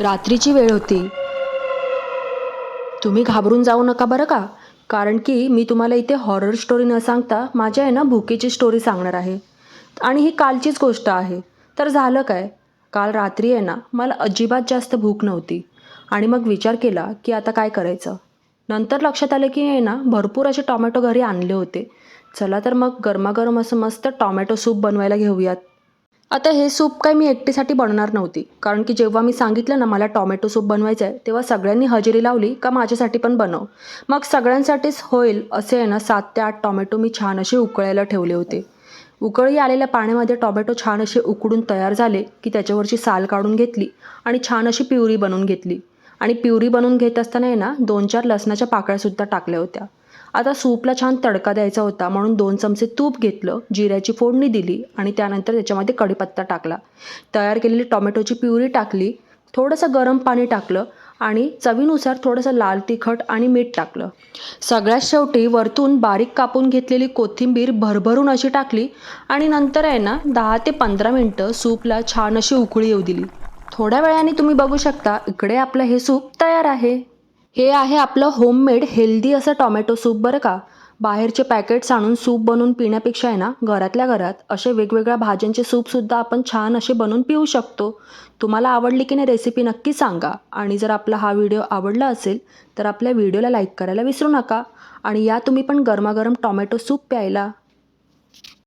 रात्रीची वेळ होती. तुम्ही घाबरून जाऊ नका बरं का, कारण की मी तुम्हाला इथे हॉरर स्टोरी न सांगता माझ्या आहे ना भुकेची स्टोरी सांगणार आहे. आणि ही कालचीच गोष्ट आहे. तर झालं काय, काल रात्री आहे ना मला अजिबात जास्त भूक नव्हती आणि मग विचार केला की आता काय करायचं. नंतर लक्षात आलं की आहे ना भरपूर असे टोमॅटो घरी आणले होते. चला तर मग गरमागरम असं मस्त टोमॅटो सूप बनवायला घेऊयात. आता हे सूप काय मी एकटीसाठी बनवणार नव्हती, कारण की जेव्हा मी सांगितलं ना मला टोमॅटो सूप बनवायचं आहे तेव्हा सगळ्यांनी हजेरी लावली का माझ्यासाठी पण बनव. मग सगळ्यांसाठीच होईल असे आहे ना 7 ते 8 टोमॅटो मी छान असे उकळायला ठेवले होते. उकळी आलेल्या पाण्यामध्ये टोमॅटो छान असे उकडून तयार झाले की त्याच्यावरची साल काढून घेतली आणि छान अशी प्युरी बनवून घेतली. आणि प्युरी बनवून घेत असताना आहे ना 2-4 लसणाच्या पाकळ्यासुद्धा टाकल्या होत्या. आता सूपला छान तडका द्यायचा होता म्हणून 2 चमचे तूप घेतलं, जिऱ्याची फोडणी दिली आणि त्यानंतर त्याच्यामध्ये कढीपत्ता टाकला. तयार केलेली टोमॅटोची प्युरी टाकली, थोडंसं गरम पाणी टाकलं आणि चवीनुसार थोडंसं लाल तिखट आणि मीठ टाकलं. सगळ्यात शेवटी वरतून बारीक कापून घेतलेली कोथिंबीर भरभरून अशी टाकली आणि नंतर आहे ना 10 ते 15 मिनटं सूपला छान अशी उकळी येऊ दिली. थोड्या वेळाने तुम्ही बघू शकता इकडे आपलं हे सूप तयार आहे. हे आहे आपलं होममेड हेल्दी असं टोमॅटो सूप बरं का. बाहेरचे पॅकेट्स आणून सूप बनवून पिण्यापेक्षा आहे ना घरातल्या घरात असे वेगवेगळ्या भाज्यांचे सूपसुद्धा आपण छान असे बनवून पिऊ शकतो. तुम्हाला आवडली की नाही रेसिपी नक्की सांगा. आणि जर आपला हा व्हिडिओ आवडला असेल तर आपल्या व्हिडिओला लाईक करायला विसरू नका. आणि या तुम्ही पण गरमागरम टोमॅटो सूप प्यायला.